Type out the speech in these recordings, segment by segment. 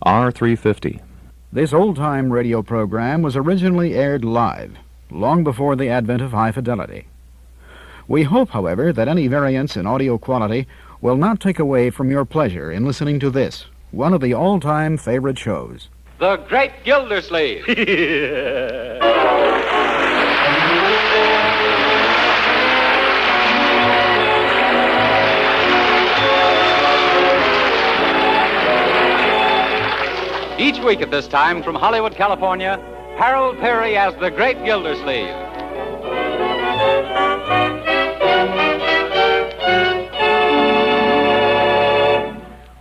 R350. This old-time radio program was originally aired live, long before the advent of high fidelity. We hope, however, that any variance in audio quality will not take away from your pleasure in listening to this, one of the all-time favorite shows. The Great Gildersleeve. Each week at this time, from Hollywood, California, Harold Peary as the Great Gildersleeve.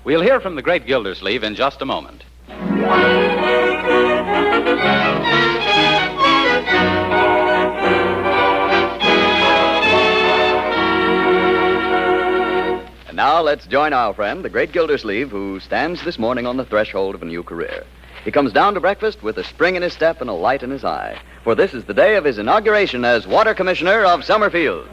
We'll hear from the Great Gildersleeve in just a moment. And now let's join our friend, the Great Gildersleeve, who stands this morning on the threshold of a new career. He comes down to breakfast with a spring in his step and a light in his eye, for this is the day of his inauguration as Water Commissioner of Summerfield.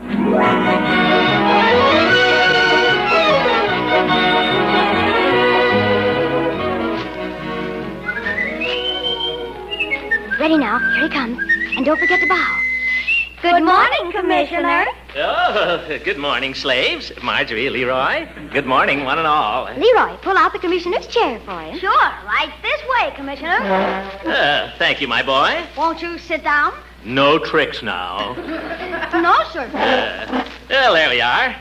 Ready now. Here he comes. And don't forget to bow. Good morning, Commissioner. Oh, good morning, slaves. Marjorie, Leroy. Good morning, one and all. Leroy, pull out the commissioner's chair for him. Sure, right this way, Commissioner. Thank you, my boy. Won't you sit down? No tricks now. No, sir. Well, there we are.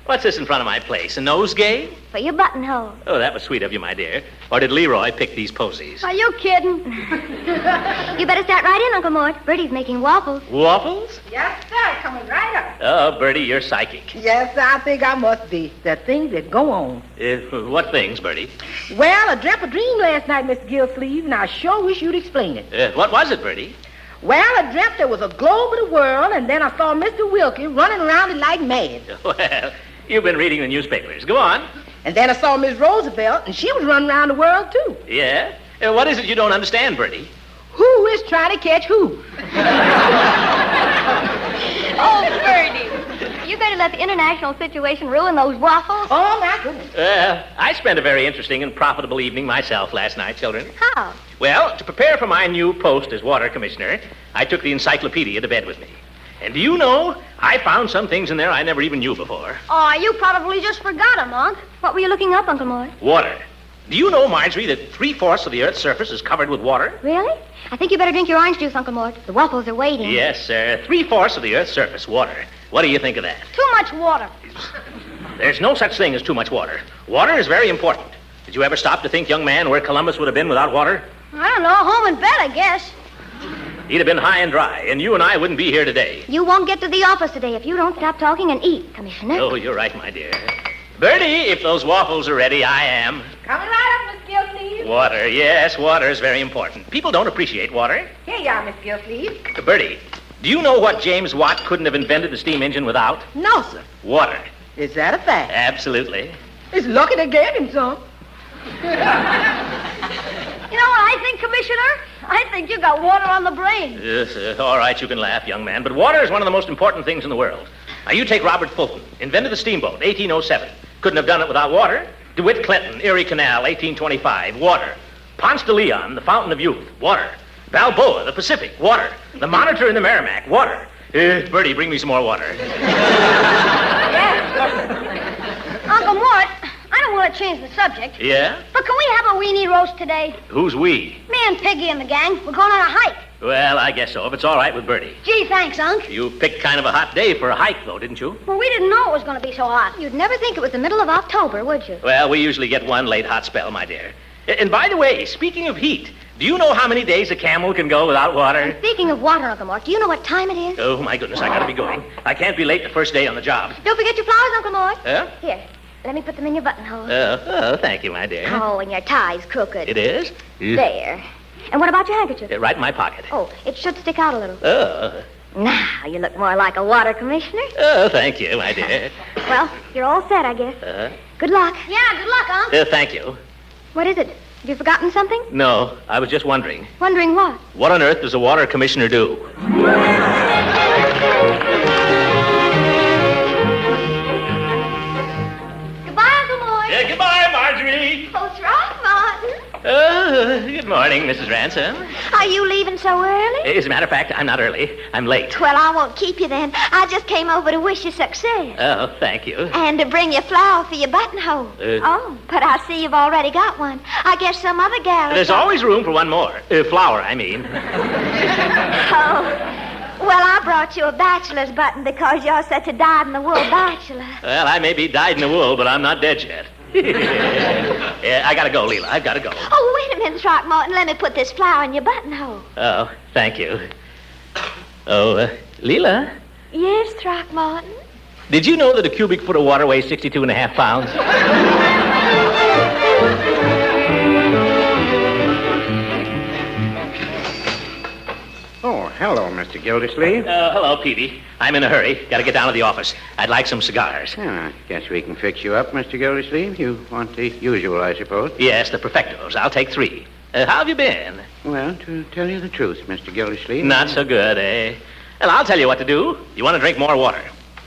What's this in front of my place? A nosegay? For your buttonhole. Oh, that was sweet of you, my dear. Or did Leroy pick these posies? Are you kidding? You better start right in, Uncle Mort. Bertie's making waffles. Waffles? Yes, sir. Coming right up. Oh, Bertie, you're psychic. Yes, I think I must be. The things that go on. What things, Bertie? Well, I dreamt a dream last night, Mr. Gildersleeve, and I sure wish you'd explain it. What was it, Bertie? Well, I dreamt there was a globe of the world, and then I saw Mr. Wilkie running around it like mad. Well, you've been reading the newspapers. Go on. And then I saw Miss Roosevelt, and she was running around the world, too. Yeah? What is it you don't understand, Bertie? Who is trying to catch who? Oh, Bertie. You better let the international situation ruin those waffles. Oh, my goodness. I spent a very interesting and profitable evening myself last night, children. How? Well, to prepare for my new post as water commissioner, I took the encyclopedia to bed with me. And do you know, I found some things in there I never even knew before. Oh, you probably just forgot them, Unc. What were you looking up, Uncle Mort? Water. Do you know, Marjorie, that 3/4 of the Earth's surface is covered with water? Really? I think you better drink your orange juice, Uncle Mort. The waffles are waiting. Yes, sir. 3/4 of the Earth's surface, water. What do you think of that? Too much water. There's no such thing as too much water. Water is very important. Did you ever stop to think, young man, where Columbus would have been without water? I don't know. Home in bed, I guess. He'd have been high and dry, and you and I wouldn't be here today. You won't get to the office today if you don't stop talking and eat, Commissioner. Oh, you're right, my dear. Bertie, if those waffles are ready, I am. Coming right up, Miss Gildersleeve. Water, yes, water is very important. People don't appreciate water. Here you are, Miss Gildersleeve. Bertie, do you know what James Watt couldn't have invented the steam engine without? No, sir. Water. Is that a fact? Absolutely. It's lucky they gave him some. You know what I think, Commissioner? I think you got water on the brain. Yes, all right, you can laugh, young man, but water is one of the most important things in the world. Now, you take Robert Fulton, invented the steamboat, 1807. Couldn't have done it without water. DeWitt Clinton, Erie Canal, 1825, water. Ponce de Leon, the Fountain of Youth, water. Balboa, the Pacific, water. The Monitor in the Merrimack, water. Bertie, bring me some more water. Uncle Mort, I don't want to change the subject. Yeah? But can we have a weenie roast today? Who's we? Me and Piggy and the gang. We're going on a hike. Well, I guess so, if it's all right with Bertie. Gee, thanks, Unc. You picked kind of a hot day for a hike, though, didn't you? Well, we didn't know it was going to be so hot. You'd never think it was the middle of October, would you? Well, we usually get one late hot spell, my dear. And by the way, speaking of heat, do you know how many days a camel can go without water? And speaking of water, Uncle Mort, do you know what time it is? Oh, my goodness, I gotta be going. I can't be late the first day on the job. Don't forget your flowers, Uncle Mort. Huh? Here, let me put them in your buttonhole. Thank you, my dear. Oh, and your tie's crooked. It is? There. And what about your handkerchief? Right in my pocket. Oh, it should stick out a little. Oh. Now, you look more like a water commissioner. Oh, thank you, my dear. Well, you're all set, I guess. Good luck. Yeah, good luck, Unc. Thank you. What is it? Have you forgotten something? No, I was just wondering. Wondering what? What on earth does a water commissioner do? Goodbye, Uncle Mort. Goodbye, Marjorie. Oh, Throckmorton. Good morning, Mrs. Ransom. Are you leaving so early? As a matter of fact, I'm not early. I'm late. Well, I won't keep you then. I just came over to wish you success. Oh, thank you. And to bring you flour for your buttonhole. Oh, but I see you've already got one. I guess some other gal... There's always room for one more. Flour, I mean. Oh... Well, I brought you a bachelor's button because you're such a dyed-in-the-wool bachelor. Well, I may be dyed in the wool, but I'm not dead yet. Yeah, I gotta go, Leela. I've gotta go. Oh, wait a minute, Throckmorton. Let me put this flower in your buttonhole. Oh, thank you. Oh, Leela, Yes, Throckmorton? did you know that a cubic foot of water weighs 62.5 pounds? Oh, hello, Mr. Gildersleeve. Hello, Peavy. I'm in a hurry. Gotta get down to the office. I'd like some cigars. I guess we can fix you up, Mr. Gildersleeve. You want the usual, I suppose. Yes, the perfectos. I'll take 3. How have you been? Well, to tell you the truth, Mr. Gildersleeve. Not so good, eh? Well, I'll tell you what to do. You want to drink more water?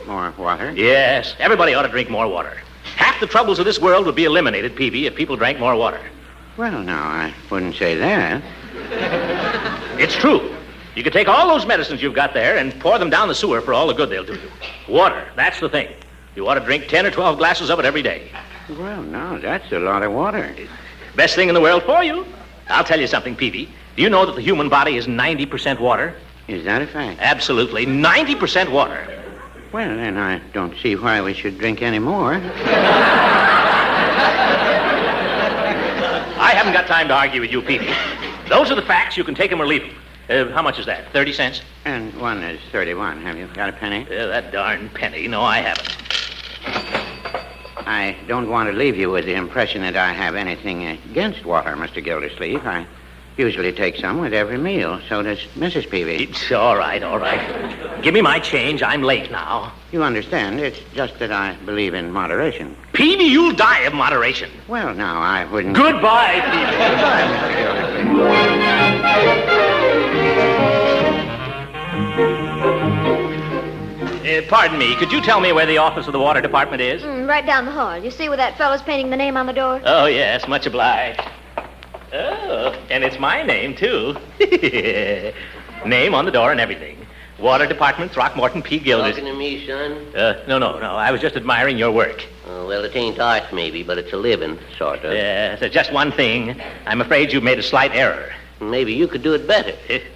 More water? Yes, everybody ought to drink more water. Half the troubles of this world would be eliminated, Peavy, if people drank more water. Well, no, I wouldn't say that. It's true. You could take all those medicines you've got there and pour them down the sewer for all the good they'll do you. Water, that's the thing. You ought to drink 10 or 12 glasses of it every day. Well, no, that's a lot of water. Best thing in the world for you. I'll tell you something, Peavy. Do you know that the human body is 90% water? Is that a fact? Absolutely, 90% water. Well, then I don't see why we should drink any more. I haven't got time to argue with you, Peavy. Those are the facts. You can take them or leave them. How much is that? 30 cents? And one is 31. Have you got a penny? That darn penny. No, I haven't. I don't want to leave you with the impression that I have anything against water, Mr. Gildersleeve. I usually take some with every meal. So does Mrs. Peavy. It's all right, all right. Give me my change. I'm late now. You understand, it's just that I believe in moderation. Peavy, you'll die of moderation. Well, now, I wouldn't... Goodbye, Peavy. Goodbye, Mr. Gildersleeve. Pardon me, could you tell me where the office of the water department is? Right down the hall. You see where that fellow's painting the name on the door? Oh, yes, much obliged. Oh, and it's my name, too. Name on the door and everything. Water Department, Throckmorton P. Gildersleeve. Talking to me, son? No. I was just admiring your work. Oh, well, it ain't art, maybe, but it's a living, sort of. Yes, just one thing. I'm afraid you've made a slight error. Maybe you could do it better.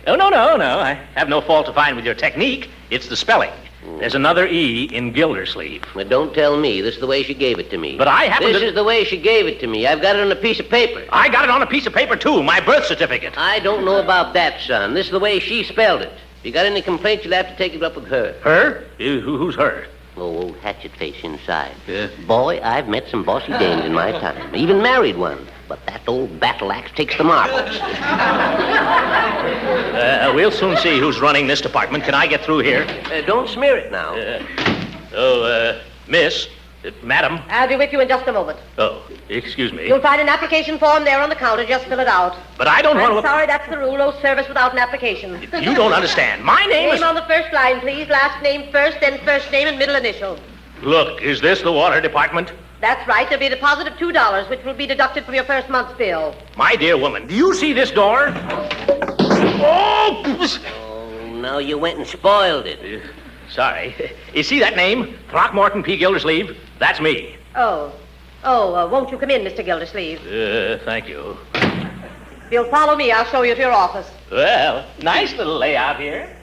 Oh, no. I have no fault to find with your technique. It's the spelling. There's another E in Gildersleeve. Well, don't tell me. This is the way she gave it to me. But I happen This is the way she gave it to me. I've got it on a piece of paper. I got it on a piece of paper, too. My birth certificate. I don't know about that, son. This is the way she spelled it. If you got any complaints, you'll have to take it up with her. Her? Who's her? Oh, old hatchet face inside. Boy, I've met some bossy dames in my time. Even married one. But that old battle axe takes the marbles. We'll soon see who's running this department. Can I get through here? Don't smear it now. Miss, madam. I'll be with you in just a moment. Oh, excuse me. You'll find an application form there on the counter. Just fill it out. But I don't want I'm to... sorry, that's the rule. No service without an application. You don't understand. My name is... Name on the first line, please. Last name first, then first name and middle initial. Look, is this the water department? That's right. There'll be a deposit of $2, which will be deducted from your first month's bill. My dear woman, do you see this door? Oh! Oh, now you went and spoiled it. Sorry. You see that name? Throckmorton P. Gildersleeve? That's me. Oh, won't you come in, Mr. Gildersleeve? Thank you. If you'll follow me, I'll show you to your office. Well, nice little layout here.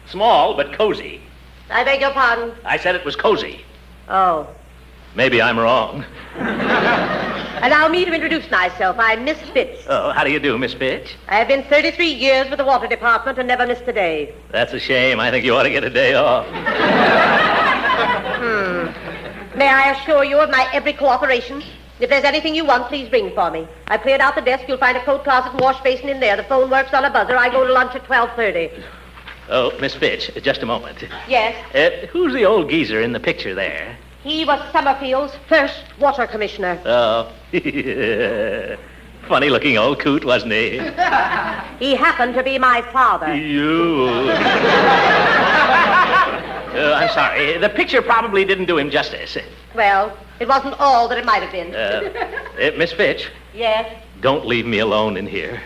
Small, but cozy. I beg your pardon? I said it was cozy. Oh. Maybe I'm wrong. Allow me to introduce myself. I'm Miss Fitch. Oh, how do you do, Miss Fitch? I have been 33 years with the water department and never missed a day. That's a shame. I think you ought to get a day off. May I assure you of my every cooperation? If there's anything you want, please ring for me. I've cleared out the desk. You'll find a coat closet and wash basin in there. The phone works on a buzzer. I go to lunch at 12:30. Oh, Miss Fitch, just a moment. Yes? Who's the old geezer in the picture there? He was Summerfield's first water commissioner. Oh, funny-looking old coot, wasn't he? He happened to be my father. You. I'm sorry. The picture probably didn't do him justice. Well, it wasn't all that it might have been. Miss Fitch, Yes? don't leave me alone in here.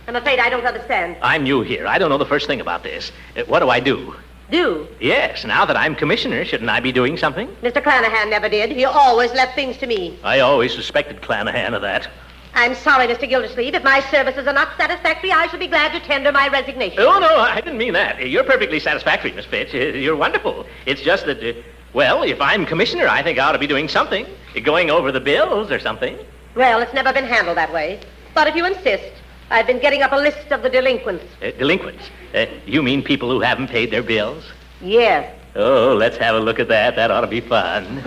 I'm afraid I don't understand. I'm new here. I don't know the first thing about this. What do I do? Do? Yes, now that I'm commissioner, shouldn't I be doing something? Mr. Clanahan never did. He always left things to me. I always suspected Clanahan of that. I'm sorry, Mr. Gildersleeve. If my services are not satisfactory, I shall be glad to tender my resignation. Oh, no, I didn't mean that. You're perfectly satisfactory, Miss Fitch. You're wonderful. It's just that, well, if I'm commissioner, I think I ought to be doing something. Going over the bills or something. Well, it's never been handled that way. But if you insist, I've been getting up a list of the delinquents. Delinquents? You mean people who haven't paid their bills? Yes. Oh, let's have a look at that. That ought to be fun.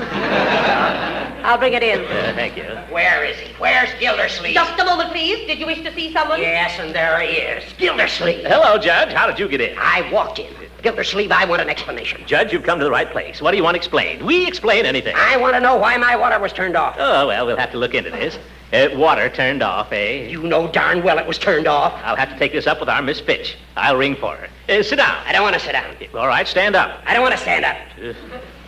I'll bring it in. Thank you. Where is he? Where's Gildersleeve? Just a moment, please. Did you wish to see someone? Yes, and there he is. Gildersleeve. Hello, Judge. How did you get in? I walked in. Gildersleeve, I want an explanation. Judge, you've come to the right place. What do you want explained? We explain anything. I want to know why my water was turned off. Oh, well, we'll have to look into this. Water turned off, eh? You know darn well it was turned off. I'll have to take this up with our Miss Fitch. I'll ring for her. Sit down. I don't want to sit down. All right, stand up. I don't want to stand up.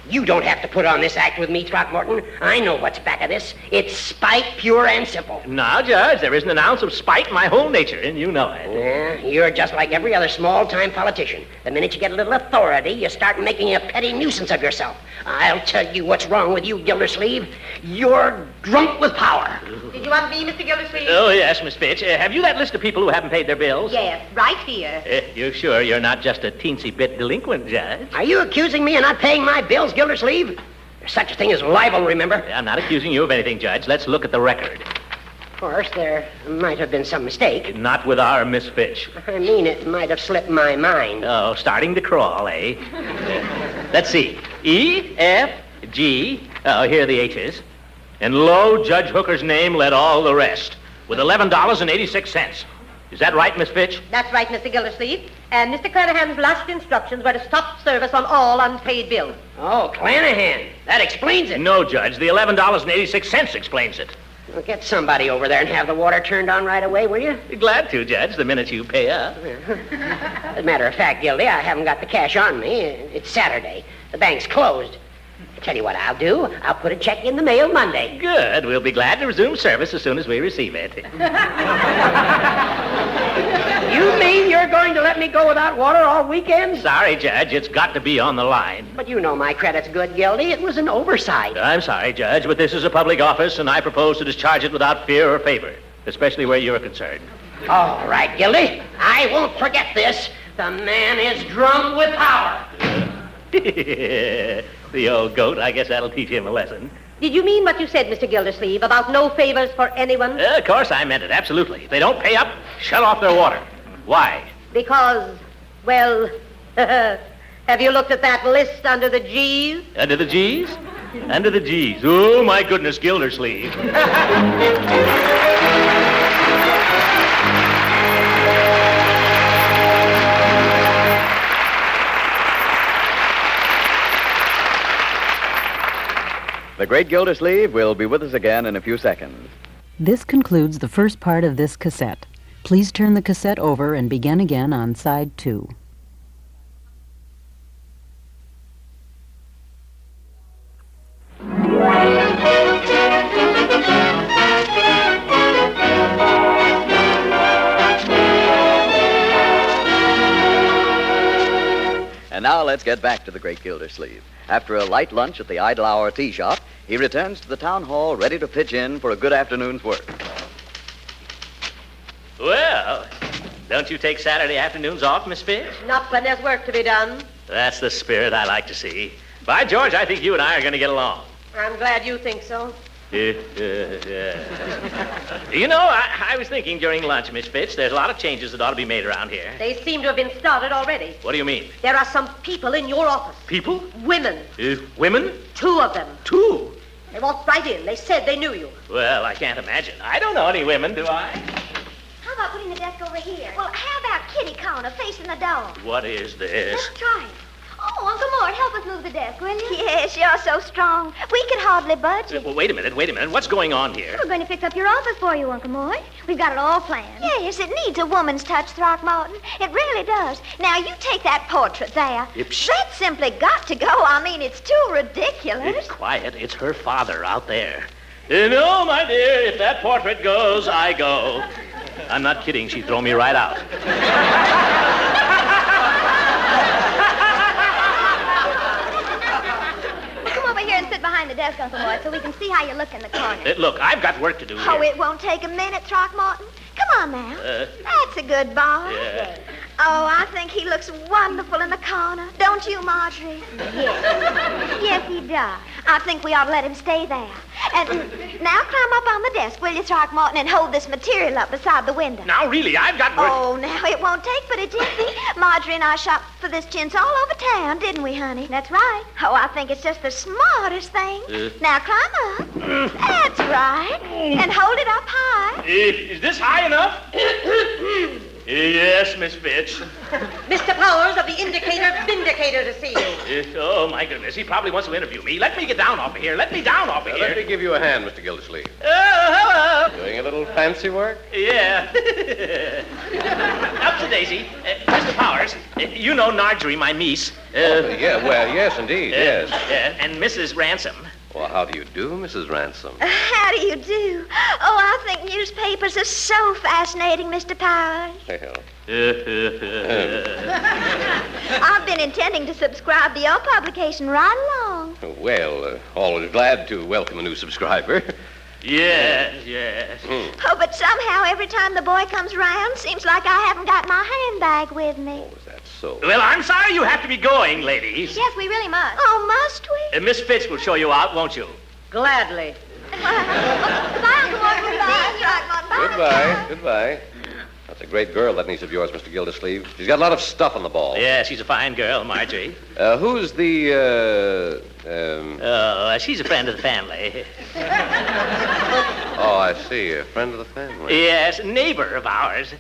You don't have to put on this act with me, Throckmorton. I know what's back of this. It's spite, pure and simple. Now, Judge, there isn't an ounce of spite in my whole nature, and you know it. Yeah, you're just like every other small-time politician. The minute you get a little authority, you start making a petty nuisance of yourself. I'll tell you what's wrong with you, Gildersleeve. You're drunk with power. Did you want me, Mr. Gildersleeve? Oh, yes, Miss Fitch. Have you that list of people who haven't paid their bills? Yes, right here. You're sure you're not just a teensy bit delinquent, Judge? Are you accusing me of not paying my bills, Gildersleeve? There's such a thing as libel, remember? I'm not accusing you of anything, Judge. Let's look at the record. Of course, there might have been some mistake. Not with our Miss Fitch. I mean, it might have slipped my mind. Oh, starting to crawl, eh? Let's see. E, F, G. Oh, here are the H's. And lo, Judge Hooker's name led all the rest, with $11.86. Is that right, Miss Fitch? That's right, Mr. Gildersleeve. And Mr. Clanahan's last instructions were to stop service on all unpaid bills. Oh, Clanahan. That explains it. No, Judge. The $11.86 explains it. Well, get somebody over there and have the water turned on right away, will you? Glad to, Judge, the minute you pay up. As a matter of fact, Gildy, I haven't got the cash on me. It's Saturday. The bank's closed. Tell you what I'll do. I'll put a check in the mail Monday. Good. We'll be glad to resume service as soon as we receive it. You mean you're going to let me go without water all weekend? Sorry, Judge. It's got to be on the line. But you know my credit's good, Gildy. It was an oversight. I'm sorry, Judge, but this is a public office, and I propose to discharge it without fear or favor, especially where you're concerned. All right, Gildy. I won't forget this. The man is drunk with power. The old goat. I guess that'll teach him a lesson. Did you mean what you said, Mr. Gildersleeve, about no favors for anyone? Of course I meant it, absolutely. If they don't pay up, shut off their water. Why? Because, well, have you looked at that list under the G's? Under the G's? Under the G's. Oh, my goodness, Gildersleeve. The great Gildersleeve will be with us again in a few seconds. This concludes the first part of this cassette. Please turn the cassette over and begin again on side 2. And now let's get back to the great Gildersleeve. After a light lunch at the Idle Hour Tea Shop, he returns to the town hall ready to pitch in for a good afternoon's work. Well, don't you take Saturday afternoons off, Miss Fitch? Not when there's work to be done. That's the spirit I like to see. By George, I think you and I are going to get along. I'm glad you think so. You know, I was thinking during lunch, Miss Fitch, there's a lot of changes that ought to be made around here. They seem to have been started already. What do you mean? There are some people in your office. People? Women. Women? 2 of them. 2? They walked right in. They said they knew you. Well, I can't imagine. I don't know any women, do I? How about putting the desk over here? Well, how about kitty corner facing the door? What is this? Let's try it. Oh, Oh, Uncle Mort, help us move the desk, will you? Yes, you're so strong. We could hardly budge it. Well, wait a minute. What's going on here? We're going to fix up your office for you, Uncle Mort. We've got it all planned. Yes, it needs a woman's touch, Throckmorton. It really does. Now, you take that portrait there. That's simply got to go. I mean, it's too ridiculous. Quiet. It's her father out there. No, my dear, if that portrait goes, I go. I'm not kidding. She'd throw me right out. Come over here and sit behind the desk, Uncle Mort, so we can see how you look in the corner. Look, I've got work to do here. Oh, it won't take a minute, Throckmorton. Come on now. That's a good boy. Yeah. Oh, I think he looks wonderful in the corner. Don't you, Marjorie? Yes. Yes, he does. I think we ought to let him stay there. And now climb up on the desk, will you, Throckmorton, and hold this material up beside the window. Now, really, I've got work. Oh, now, it won't take but a jiffy. Marjorie and I shopped for this chintz all over town, didn't we, honey? That's right. Oh, I think it's just the smartest thing. Now, climb up. That's right. And hold it up high. Is this high enough? Yes, Miss Fitch. Mr. Powers of the Indicator Vindicator to see you. Oh, my goodness. He probably wants to interview me. Let me get down off of here. Let me down off of here. Let me give you a hand, Mr. Gildersleeve. Oh, hello. Doing a little fancy work? Yeah. Up to Daisy. Mr. Powers, you know Marjorie, my niece. Yes, indeed, yes. And Mrs. Ransom. Well, how do you do, Mrs. Ransom? How do you do? Oh, I think newspapers are so fascinating, Mr. Powers. Well. I've been intending to subscribe to your publication right along. Well, always glad to welcome a new subscriber. Yes. Oh, but somehow every time the boy comes around, seems like I haven't got my handbag with me. Oh, is that so? Well, I'm sorry you have to be going, ladies. Yes, we really must. Oh, must we? Miss Fitch will show you out, won't you? Gladly. Goodbye, Uncle Mort. Goodbye. Goodbye. That's a great girl, that niece of yours, Mr. Gildersleeve. She's got a lot of stuff on the ball. Yeah, she's a fine girl, Marjorie. Who's the, Oh, she's a friend of the family. Oh, I see. A friend of the family. Yes, neighbor of ours.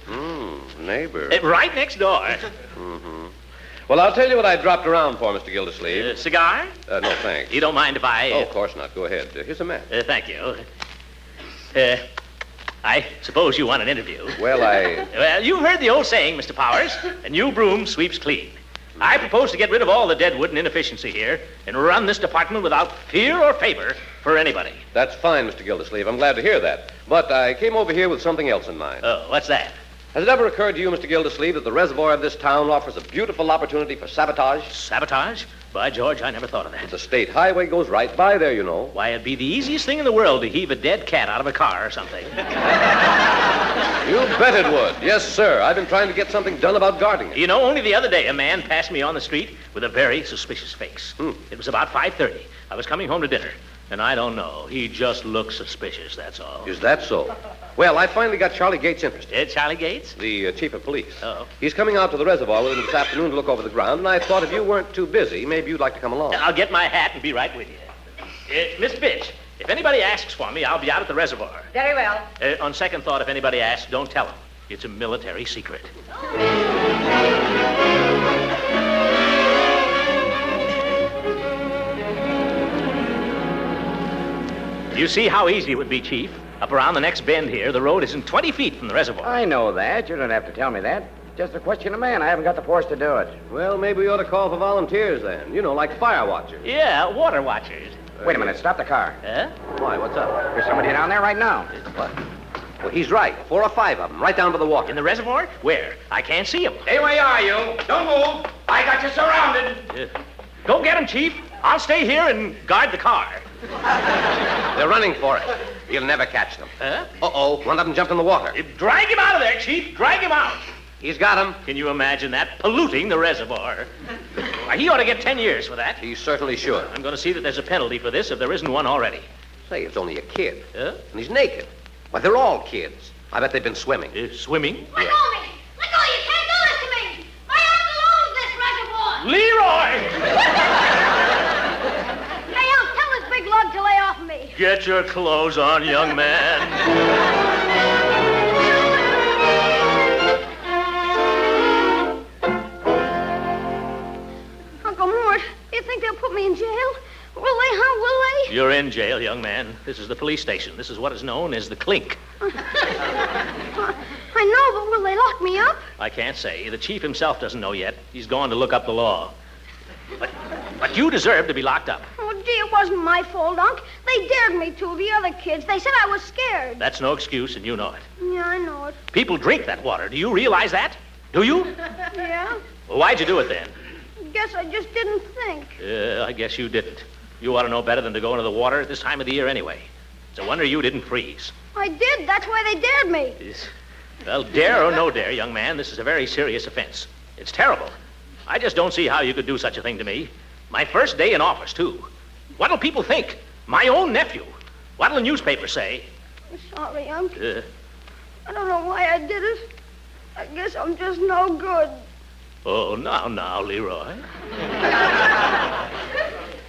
Neighbor. Right next door. Mm-hmm. Well, I'll tell you what I dropped around for, Mr. Gildersleeve. Cigar? No, thanks. You don't mind if I... Oh, of course not. Go ahead. Here's a match. Thank you. I suppose you want an interview. Well, Well, you've heard the old saying, Mr. Powers, a new broom sweeps clean. I propose to get rid of all the deadwood and inefficiency here and run this department without fear or favor for anybody. That's fine, Mr. Gildersleeve. I'm glad to hear that. But I came over here with something else in mind. Oh, what's that? Has it ever occurred to you, Mr. Gildersleeve, that the reservoir of this town offers a beautiful opportunity for sabotage? Sabotage? By George, I never thought of that. The state highway goes right by there, you know. Why, it'd be the easiest thing in the world to heave a dead cat out of a car or something. You bet it would. Yes, sir. I've been trying to get something done about guarding it. You know, only the other day, a man passed me on the street with a very suspicious face. It was about 5:30. I was coming home to dinner, and I don't know. He just looked suspicious, that's all. Is that so? Well, I finally got Charlie Gates interested. Charlie Gates? The chief of police. Oh. He's coming out to the reservoir with him this afternoon to look over the ground, and I thought if you weren't too busy, maybe you'd like to come along. I'll get my hat and be right with you. Miss Fitch, if anybody asks for me, I'll be out at the reservoir. Very well. On second thought, if anybody asks, don't tell them. It's a military secret. You see how easy it would be, Chief? Up around the next bend here, the road isn't 20 feet from the reservoir. I know that. You don't have to tell me that. Just a question of man. I haven't got the force to do it. Well, maybe we ought to call for volunteers then. You know, like fire watchers. Yeah, water watchers. Wait a minute. Stop the car. Huh? Why, what's up? There's somebody down there right now. What? Well, he's right. 4 or 5 of them, right down to the water. In the reservoir? Where? I can't see them. Hey, where are you? Don't move. I got you surrounded. Go get them, Chief. I'll stay here and guard the car. They're running for it. You'll never catch them. Huh? Uh-oh. One of them jumped in the water. Drag him out of there, Chief. Drag him out. He's got him. Can you imagine that? Polluting the reservoir. Why, he ought to get 10 years for that. He certainly should. I'm going to see that there's a penalty for this if there isn't one already. Say, it's only a kid. Huh? And he's naked. Why, they're all kids. I bet they've been swimming. Swimming? Let go of me! Let go! You can't do this to me! My uncle owns this reservoir! Leroy! Hey, Unc, tell this big lug to lay off of me. Get your clothes on, young man. Uncle Mort, me in jail? Will they, huh? Will they? You're in jail, young man. This is the police station. This is what is known as the clink. I know, but will they lock me up? I can't say. The chief himself doesn't know yet. He's gone to look up the law. But you deserve to be locked up. Oh, gee, it wasn't my fault, Unc. They dared me to, the other kids. They said I was scared. That's no excuse, and you know it. Yeah, I know it. People drink that water. Do you realize that? Do you? Yeah? Well, why'd you do it then? Guess I just didn't think. I guess you didn't. You ought to know better than to go into the water at this time of the year anyway. It's a wonder you didn't freeze. I did. That's why they dared me. Well, dare or no dare, young man, this is a very serious offense. It's terrible. I just don't see how you could do such a thing to me. My first day in office, too. What'll people think? My own nephew. What'll the newspaper say? I'm sorry, Unc. I don't know why I did it. I guess I'm just no good. Oh, now, Leroy.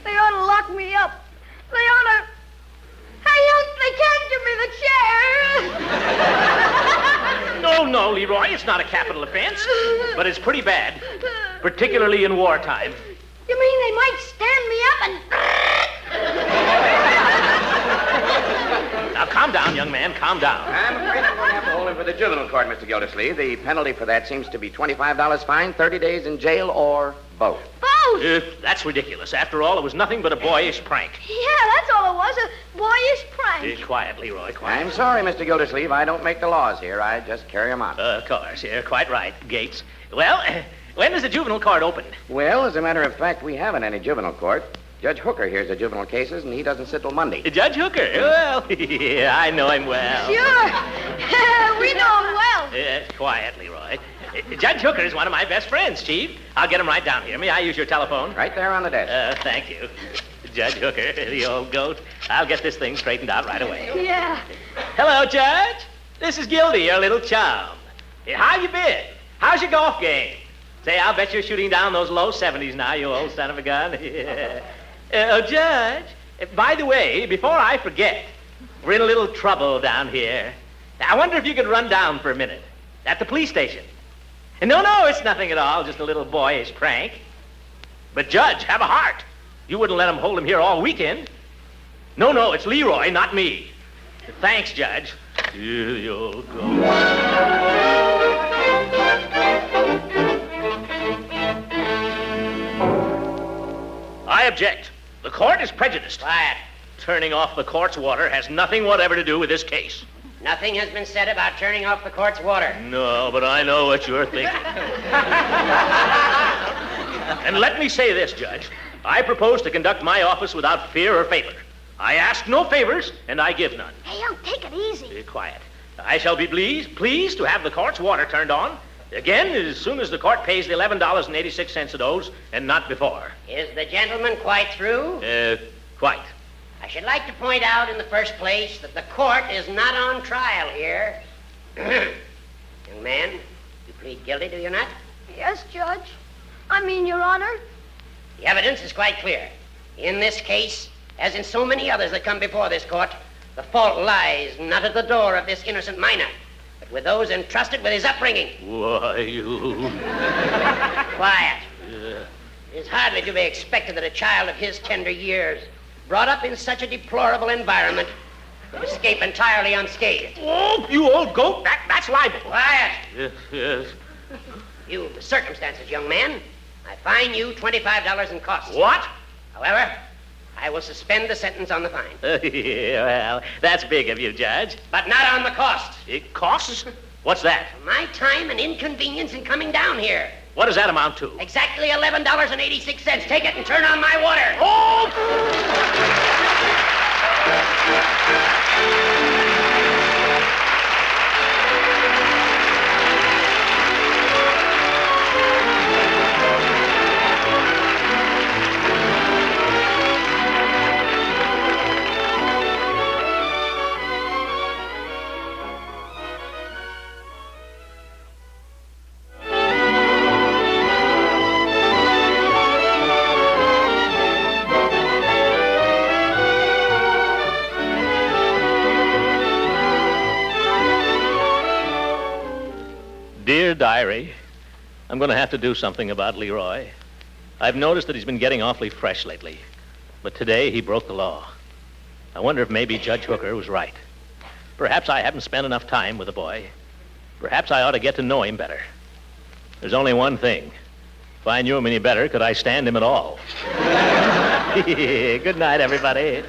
They ought to lock me up. They ought to... Hey, Unc, they can't give me the chair. No, Leroy, it's not a capital offense. But it's pretty bad. Particularly in wartime. You mean they might stand me up and... Now, calm down, young man, calm down. I'm afraid I'm going to have to hold him for the juvenile court, Mr. Gildersleeve. The penalty for that seems to be $25 fine, 30 days in jail, or both. Both? That's ridiculous. After all, it was nothing but a boyish prank. Yeah, that's all it was, a boyish prank. Quiet, Leroy, quiet. I'm sorry, Mr. Gildersleeve. I don't make the laws here. I just carry them out. Of course, you're quite right, Gates. Well, when does the juvenile court open? Well, as a matter of fact, we haven't any juvenile court. Judge Hooker hears the juvenile cases, and he doesn't sit till Monday. Judge Hooker? Well, yeah, I know him well. Sure. We know him well. Quiet, Leroy. Judge Hooker is one of my best friends, Chief. I'll get him right down here. May I use your telephone? Right there on the desk. Thank you. Judge Hooker, the old goat. I'll get this thing straightened out right away. Yeah. Hello, Judge. This is Gildy, your little chum. How you been? How's your golf game? Say, I'll bet you're shooting down those low 70s now, you old son of a gun. Judge, by the way, before I forget, we're in a little trouble down here. I wonder if you could run down for a minute at the police station. No, it's nothing at all, just a little boyish prank. But, Judge, have a heart. You wouldn't let him hold him here all weekend. No, it's Leroy, not me. Thanks, Judge. You old goat. I object. The court is prejudiced. Quiet. Turning off the court's water has nothing whatever to do with this case. Nothing has been said about turning off the court's water. No, but I know what you're thinking. And let me say this, Judge. I propose to conduct my office without fear or favor. I ask no favors, and I give none. Hey, Unc, take it easy. Be quiet. I shall be pleased to have the court's water turned on. Again, as soon as the court pays the $11.86 it owes, and not before. Is the gentleman quite through? Quite. I should like to point out in the first place that the court is not on trial here. Young man, you plead guilty, do you not? Yes, Judge. I mean, Your Honor. The evidence is quite clear. In this case, as in so many others that come before this court, the fault lies not at the door of this innocent minor, but with those entrusted with his upbringing. Why, you... Quiet. It is hardly to be expected that a child of his tender years, brought up in such a deplorable environment, could escape entirely unscathed. Oh, you old goat, that's libel. Quiet. Yes. You, the circumstances, young man. I fine you $25 in costs. What? However, I will suspend the sentence on the fine. Well, that's big of you, Judge. But not on the costs. Costs? What's that? My time and inconvenience in coming down here. What does that amount to? Exactly $11.86. Take it and turn on my water. Oh! Dear Diary, I'm going to have to do something about Leroy. I've noticed that he's been getting awfully fresh lately. But today he broke the law. I wonder if maybe Judge Hooker was right. Perhaps I haven't spent enough time with the boy. Perhaps I ought to get to know him better. There's only one thing. If I knew him any better, could I stand him at all? Good night, everybody.